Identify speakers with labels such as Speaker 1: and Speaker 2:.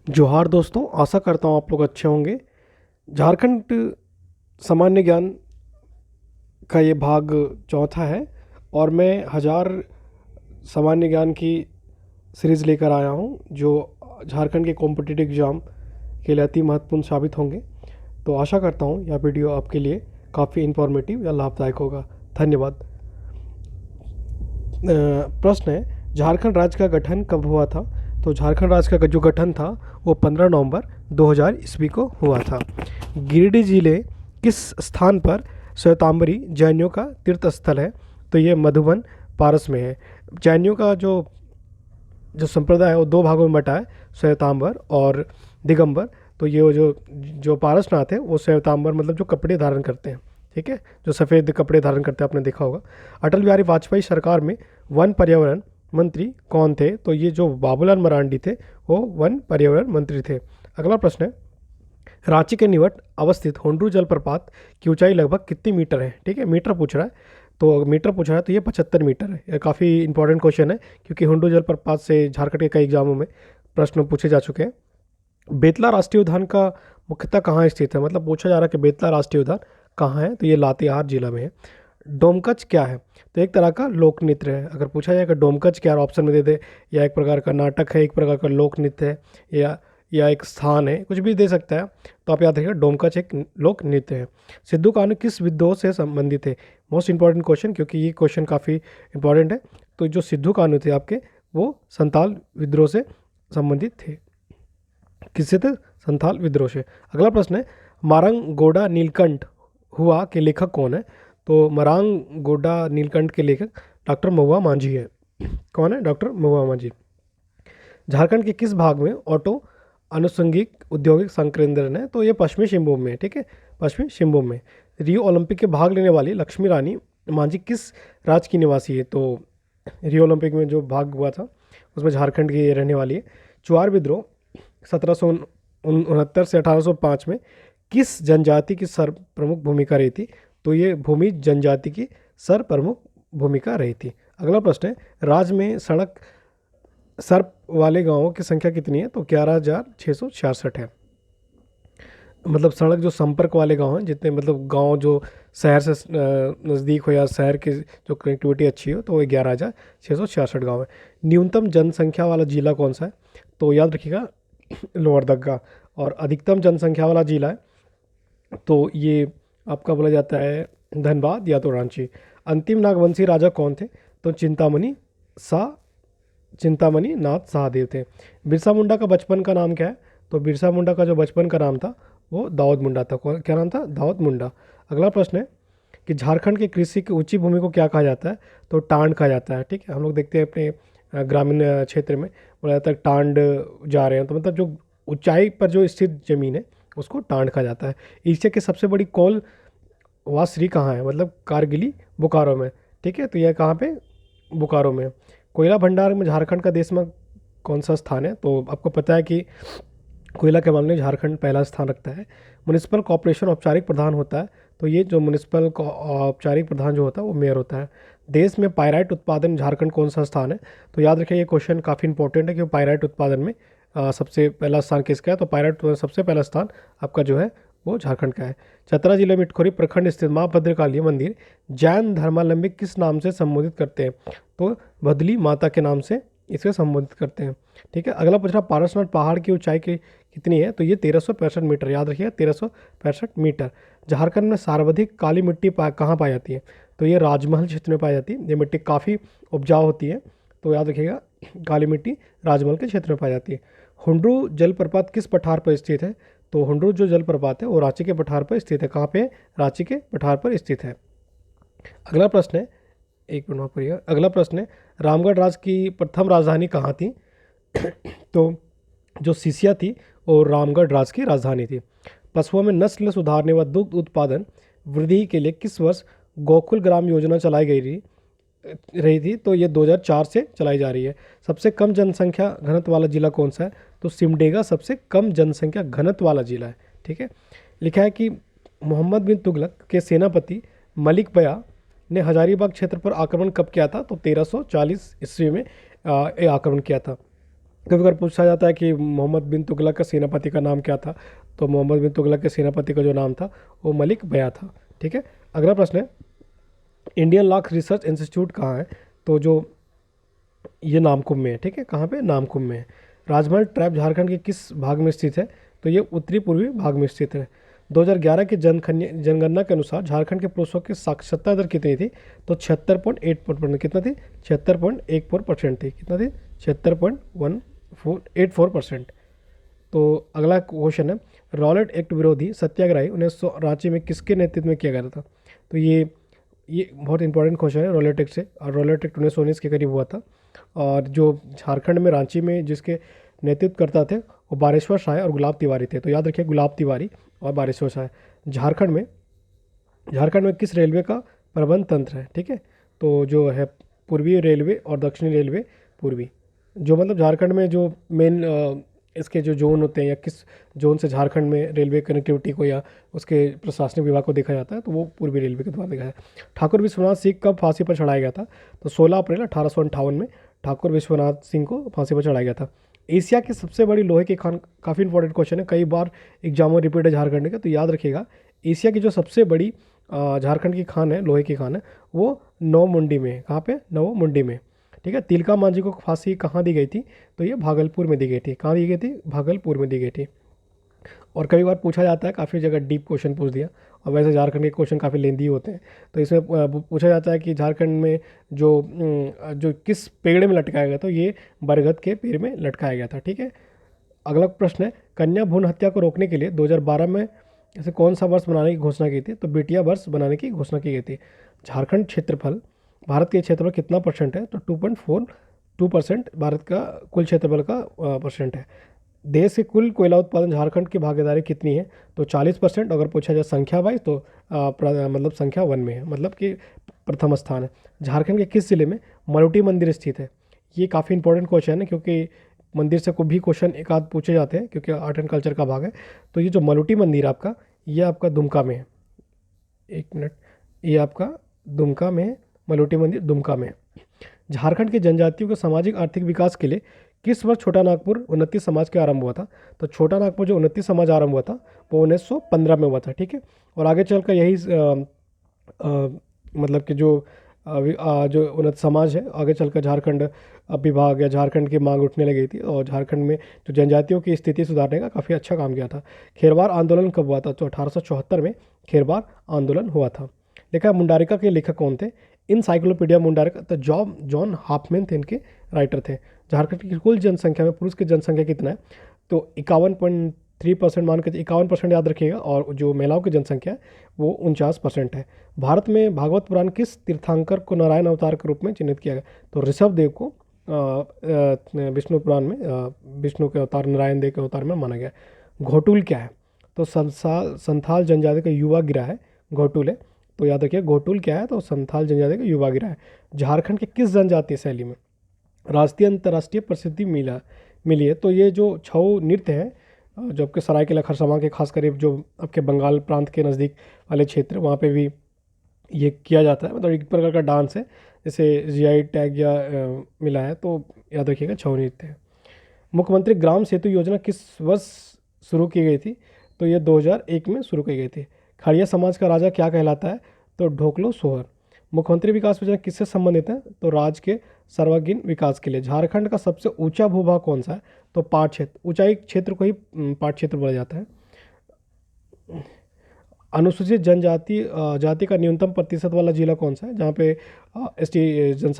Speaker 1: जोहार दोस्तों, आशा करता हूँ आप लोग अच्छे होंगे। झारखंड सामान्य ज्ञान का ये भाग चौथा है और मैं हज़ार सामान्य ज्ञान की सीरीज़ लेकर आया हूँ जो झारखंड के कॉम्पिटिटिव एग्ज़ाम के लिए अति महत्वपूर्ण साबित होंगे। तो आशा करता हूँ यह वीडियो आपके लिए काफ़ी इन्फॉर्मेटिव या लाभदायक होगा। धन्यवाद। प्रश्न है, झारखंड राज्य का गठन कब हुआ था? तो झारखंड राज्य का जो गठन था वो 15 नवंबर 2000 ईस्वी को हुआ था। गिरिडीह जिले किस स्थान पर श्वेतांबरी जैनियों का तीर्थ स्थल है? तो ये मधुबन पारस में है। जैनियों का जो जो संप्रदाय है वो दो भागों में बटा है, श्वेतांबर और दिगंबर। तो ये जो पारसनाथ है वो श्वेतांबर मतलब जो कपड़े धारण करते हैं, ठीक है, जो सफ़ेद कपड़े धारण करते हैं, आपने देखा होगा। अटल बिहारी वाजपेयी सरकार में वन पर्यावरण मंत्री कौन थे? तो ये जो बाबूलाल मरांडी थे वो वन पर्यावरण मंत्री थे। अगला प्रश्न है, रांची के निकट अवस्थित हुंड्रू जलप्रपात की ऊंचाई लगभग कितनी मीटर है? ठीक है, मीटर पूछ रहा है, तो मीटर पूछ रहा है तो ये 75 मीटर है। ये काफ़ी इंपॉर्टेंट क्वेश्चन है क्योंकि हुंड्रू जलप्रपात से झारखंड के कई एग्जामों में प्रश्न पूछे जा चुके हैं। बेतला राष्ट्रीय उद्यान का मुख्यतः कहाँ स्थित है? मतलब पूछा जा रहा है कि बेतला राष्ट्रीय उद्यान कहाँ है, तो ये लातेहार जिला में है। डोमकच क्या है? तो एक तरह का लोक नृत्य है। अगर पूछा जाए कि डोमकच क्या है, ऑप्शन में दे दे, या एक प्रकार का नाटक है, एक प्रकार का लोक नृत्य है, या एक स्थान है, कुछ भी दे सकता है। तो आप याद रखिएगा डोमकच एक लोक नृत्य है। सिद्धू कान्हू किस विद्रोह से संबंधित है? मोस्ट इंपॉर्टेंट क्वेश्चन, क्योंकि ये क्वेश्चन काफ़ी इंपॉर्टेंट है। तो जो सिद्धू कान्हू थे आपके, वो संताल विद्रोह से संबंधित थे। किससे थे? संथाल विद्रोह से। अगला प्रश्न है, मारंग गोडा नीलकंठ हुआ के लेखक कौन है? तो मरांग गोडा नीलकंठ के लेखक डॉक्टर महुआ मांझी है। कौन है? डॉक्टर महुआ मांझी। झारखंड के किस भाग में ऑटो अनुषंगिक औद्योगिक संकेंद्रण है? तो ये पश्चिमी सिंहभूम में है, ठीक है, पश्चिमी सिंहभूम में। रियो ओलंपिक के भाग लेने वाली लक्ष्मी रानी मांझी किस राज्य की निवासी है? तो रियो ओलंपिक में जो भाग हुआ था उसमें झारखंड की रहने वाली है। चुआर विद्रोह 1769 से 1805 में किस जनजाति की सर प्रमुख भूमिका रही थी? तो ये भूमि जनजाति की सर प्रमुख भूमिका रही थी। अगला प्रश्न है, राज्य में सड़क सर्प वाले गांवों की संख्या कितनी है? तो 11,666 है। मतलब सड़क जो संपर्क वाले गांव हैं, जितने मतलब गांव जो शहर से नज़दीक हो या शहर की जो कनेक्टिविटी अच्छी हो, तो वो 11,666 गाँव है। न्यूनतम जनसंख्या वाला जिला कौन सा है? तो याद रखिएगा लोहरदगा। और अधिकतम जनसंख्या वाला जिला है तो ये आपका बोला जाता है धनबाद या तो रांची। अंतिम नागवंशी राजा कौन थे? तो चिंतामणि नाथ शाहदेव थे। बिरसा मुंडा का बचपन का नाम क्या है? तो बिरसा मुंडा का जो बचपन का नाम था वो दाऊद मुंडा था। क्या नाम था? दाऊद मुंडा। अगला प्रश्न है कि झारखंड की कृषि की ऊंची भूमि को क्या कहा जाता है? तो टांड कहा जाता है, ठीक है। हम लोग देखते हैं अपने ग्रामीण क्षेत्र में बोला जाता है टांड जा रहे हैं, तो मतलब जो ऊंचाई पर जो स्थित जमीन है उसको टांड कहा जाता है। एशिया की सबसे बड़ी कोल वासरी कहाँ है? मतलब कारगिली बोकारो में, ठीक है। तो यह कहाँ पे? बोकारो में। कोयला भंडार में झारखंड का देश में कौन सा स्थान है? तो आपको पता है कि कोयला के मामले में झारखंड पहला स्थान रखता है। म्युनिसिपल कॉर्पोरेशन औपचारिक प्रधान होता है, तो ये जो म्युनिसिपल औपचारिक प्रधान जो होता है वो मेयर होता है। देश में पायराइट उत्पादन झारखंड कौन सा स्थान है? तो याद रखिए ये क्वेश्चन काफ़ी इंपॉर्टेंट है कि पायराइट उत्पादन में सबसे पहला स्थान किसका है? तो पायराइट सबसे पहला स्थान आपका जो है वो झारखंड का है। चतरा जिले में इटखोरी प्रखंड स्थित माँ भद्रकाली मंदिर जैन धर्मावलंबी किस नाम से संबोधित करते हैं? तो भदली माता के नाम से इसे संबोधित करते हैं, ठीक है। अगला पूछ रहा, पारसनाथ पहाड़ की ऊंचाई कितनी है? तो ये 1365 मीटर। याद रखिएगा 1365 मीटर। झारखंड में सर्वाधिक काली मिट्टी कहाँ पाई जाती है? तो ये राजमहल क्षेत्र में पाई जाती है। ये मिट्टी काफ़ी उपजाऊ होती है, तो याद रखिएगा काली मिट्टी राजमहल के क्षेत्र में पाई जाती है। हुंड्रू जलप्रपात किस पठार पर स्थित है? तो हुंड्रू जो जलप्रपात है वो रांची के पठार पर स्थित है। कहाँ पे? रांची के पठार पर स्थित है। अगला प्रश्न है, एक मिनट पड़िएगा। अगला प्रश्न है, रामगढ़ राज्य की प्रथम राजधानी कहाँ थी? तो जो सिसिया थी वो रामगढ़ राज्य की राजधानी थी। पशुओं में नस्ल सुधारने व दुग्ध उत्पादन वृद्धि के लिए किस वर्ष गोकुल ग्राम योजना चलाई रही थी? तो ये 2004 से चलाई जा रही है। सबसे कम जनसंख्या घनत्व वाला जिला कौन सा है? तो सिमडेगा सबसे कम जनसंख्या घनत्व वाला जिला है, ठीक है। लिखा है कि मोहम्मद बिन तुगलक के सेनापति मलिक बया ने हजारीबाग क्षेत्र पर आक्रमण कब किया था? तो 1340 ईस्वी में ये आक्रमण किया था। कभी कभार पूछा जाता है कि मोहम्मद बिन तुगलक का सेनापति का नाम क्या था, तो मोहम्मद बिन तुगलक के सेनापति का जो नाम था वो मलिक बया था। ठीक है, अगला प्रश्न है, इंडियन लॉ रिसर्च इंस्टीट्यूट कहाँ है? तो जो ये नामकुम में है। ठीक है, कहाँ पे? नामकुम में है। राजमहल ट्रैप झारखंड के किस भाग में स्थित है? तो ये उत्तरी पूर्वी भाग में स्थित है। 2011 की जनगणना के अनुसार झारखंड के पुरुषों की साक्षरता दर कितनी थी? तो 76.84%। कितना थी? 76.14% थी। कितना थी? 76.1484%। तो अगला क्वेश्चन है, रॉलेट एक्ट विरोधी सत्याग्रही 1900 रांची में किसके नेतृत्व में किया गया था? तो ये बहुत इंपॉर्टेंट क्वेश्चन है रॉलेट एक्ट से। और रॉलेट एक्ट 1919 के करीब हुआ था। और जो झारखंड में रांची में जिसके नेतृत्व करता थे वो बारेश्वर शाह और गुलाब तिवारी थे। तो याद रखिए, गुलाब तिवारी और बारेश्वर शाह। झारखंड में किस रेलवे का प्रबंध तंत्र है? ठीक है, तो जो है पूर्वी रेलवे और दक्षिणी रेलवे पूर्वी। जो मतलब झारखंड में जो मेन इसके जो जोन होते हैं या किस जोन से झारखंड में रेलवे कनेक्टिविटी को या उसके प्रशासनिक विभाग को देखा जाता है, तो वो पूर्वी रेलवे के द्वारा देखा जाता है। ठाकुर विश्वनाथ सिंह कब फांसी पर चढ़ाया गया था? तो 16 अप्रैल 1858 में ठाकुर विश्वनाथ सिंह को फांसी पर चढ़ाया गया था। एशिया की सबसे बड़ी लोहे की खान, काफ़ी इंपॉर्टेंट क्वेश्चन है, कई बार एग्जाम में रिपीट है झारखंड का, तो याद रखिएगा। एशिया की जो सबसे बड़ी झारखंड की खान है, लोहे की खान है, वो नवमुंडी में है। कहाँ पे? नवमुंडी में। ठीक है, तिलका मांझी को फांसी कहाँ दी गई थी? तो ये भागलपुर में दी गई थी। कहाँ दी गई थी? भागलपुर में दी गई थी। और कई बार पूछा जाता है, काफ़ी जगह डीप क्वेश्चन पूछ दिया। और वैसे झारखंड के क्वेश्चन काफ़ी लेंदी होते हैं, तो इसमें पूछा जाता है कि झारखंड में जो किस पेड़ में लटकाया गया, तो ये बरगद के पेड़ में लटकाया गया था। ठीक है, अगला प्रश्न है, कन्या भ्रूण हत्या को रोकने के लिए 2012 में ऐसे कौन सा वर्ष बनाने की घोषणा की थी? तो बेटिया वर्ष बनाने की घोषणा की गई थी। झारखंड क्षेत्रफल भारत के क्षेत्रफल कितना परसेंट है? तो 2.42% भारत का कुल क्षेत्रफल का परसेंट है। देश के कुल कोयला उत्पादन झारखंड की भागीदारी कितनी है? तो 40%। अगर पूछा जाए संख्या वाइज, तो मतलब संख्या 1 में है, मतलब कि प्रथम स्थान है। झारखंड के किस जिले में मरोटी मंदिर स्थित है? ये काफ़ी इंपॉर्टेंट क्वेश्चन है, क्योंकि मंदिर से कोई भी क्वेश्चन एक आध पूछे जाते हैं, क्योंकि आर्ट एंड कल्चर का भाग है। तो ये जो मलोटी मंदिर आपका, ये आपका दुमका में है। एक मिनट, ये आपका दुमका में है, मलोटी मंदिर दुमका में है। झारखंड के जनजातियों के सामाजिक आर्थिक विकास के लिए किस वर्ष छोटा नागपुर उन्नति समाज का आरंभ हुआ था? तो छोटा नागपुर जो उन्नति समाज आरंभ हुआ था वो 1915 में हुआ था। ठीक है, और आगे चलकर यही मतलब कि जो उन्नत समाज है, आगे चलकर झारखंड विभाग या झारखंड की मांग उठने लगी थी, और झारखंड में जो जनजातियों की स्थिति सुधारने का काफ़ी अच्छा काम किया था। खेरवार आंदोलन कब हुआ था? तो 1874 में खेरवार आंदोलन हुआ था। लेखा मुंडारिका के लेखक कौन थे? इनसाइक्लोपीडिया मुंडारिका, तो जॉन हाफमैन थे इनके राइटर थे। झारखंड की कुल जनसंख्या में पुरुष की जनसंख्या कितना है? तो 51.3% मान के 51% याद रखिएगा, और जो महिलाओं की जनसंख्या है वो 49% है। भारत में भागवत पुराण किस तीर्थंकर को नारायण अवतार के रूप में चिन्हित किया गया? तो ऋषभ देव को विष्णु पुराण में विष्णु के अवतार, नारायण देव के अवतार में माना गया। घोटुल क्या है? तो संथाल जनजाति का युवा गिरा है, घोटुल है। तो याद रखिए, घोटुल क्या है? तो संथाल जनजाति का युवा गिरा है। झारखंड के किस जनजातीय शैली में राष्ट्रीय अंतर्राष्ट्रीय प्रसिद्धि मिली है? तो ये जो छऊ नृत्य है, जो आपके सरायकेला खरसावां के खास करीब जो आपके बंगाल प्रांत के नज़दीक वाले क्षेत्र, वहाँ पे भी ये किया जाता है। मतलब एक प्रकार का डांस है, जैसे जीआई टैग या मिला है, तो याद रखिएगा छऊ नृत्य है। मुख्यमंत्री ग्राम सेतु योजना किस वर्ष शुरू की गई थी? तो ये 2001 में शुरू की गई थी। खड़िया समाज का राजा क्या कहलाता है? तो ढोकलो सोहर। मुख्यमंत्री विकास योजना किससे संबंधित है? तो राज्य के सर्वांगीण विकास के लिए। झारखंड का सबसे ऊंचा भूभाग कौन सा है? तो पाट क्षेत्र, ऊंचाई क्षेत्र को ही पाट क्षेत्र बोला जाता है। अनुसूचित जनजाति जाति का न्यूनतम प्रतिशत वाला जिला कौन सा है, जहाँ पे एसटी जनसंख्या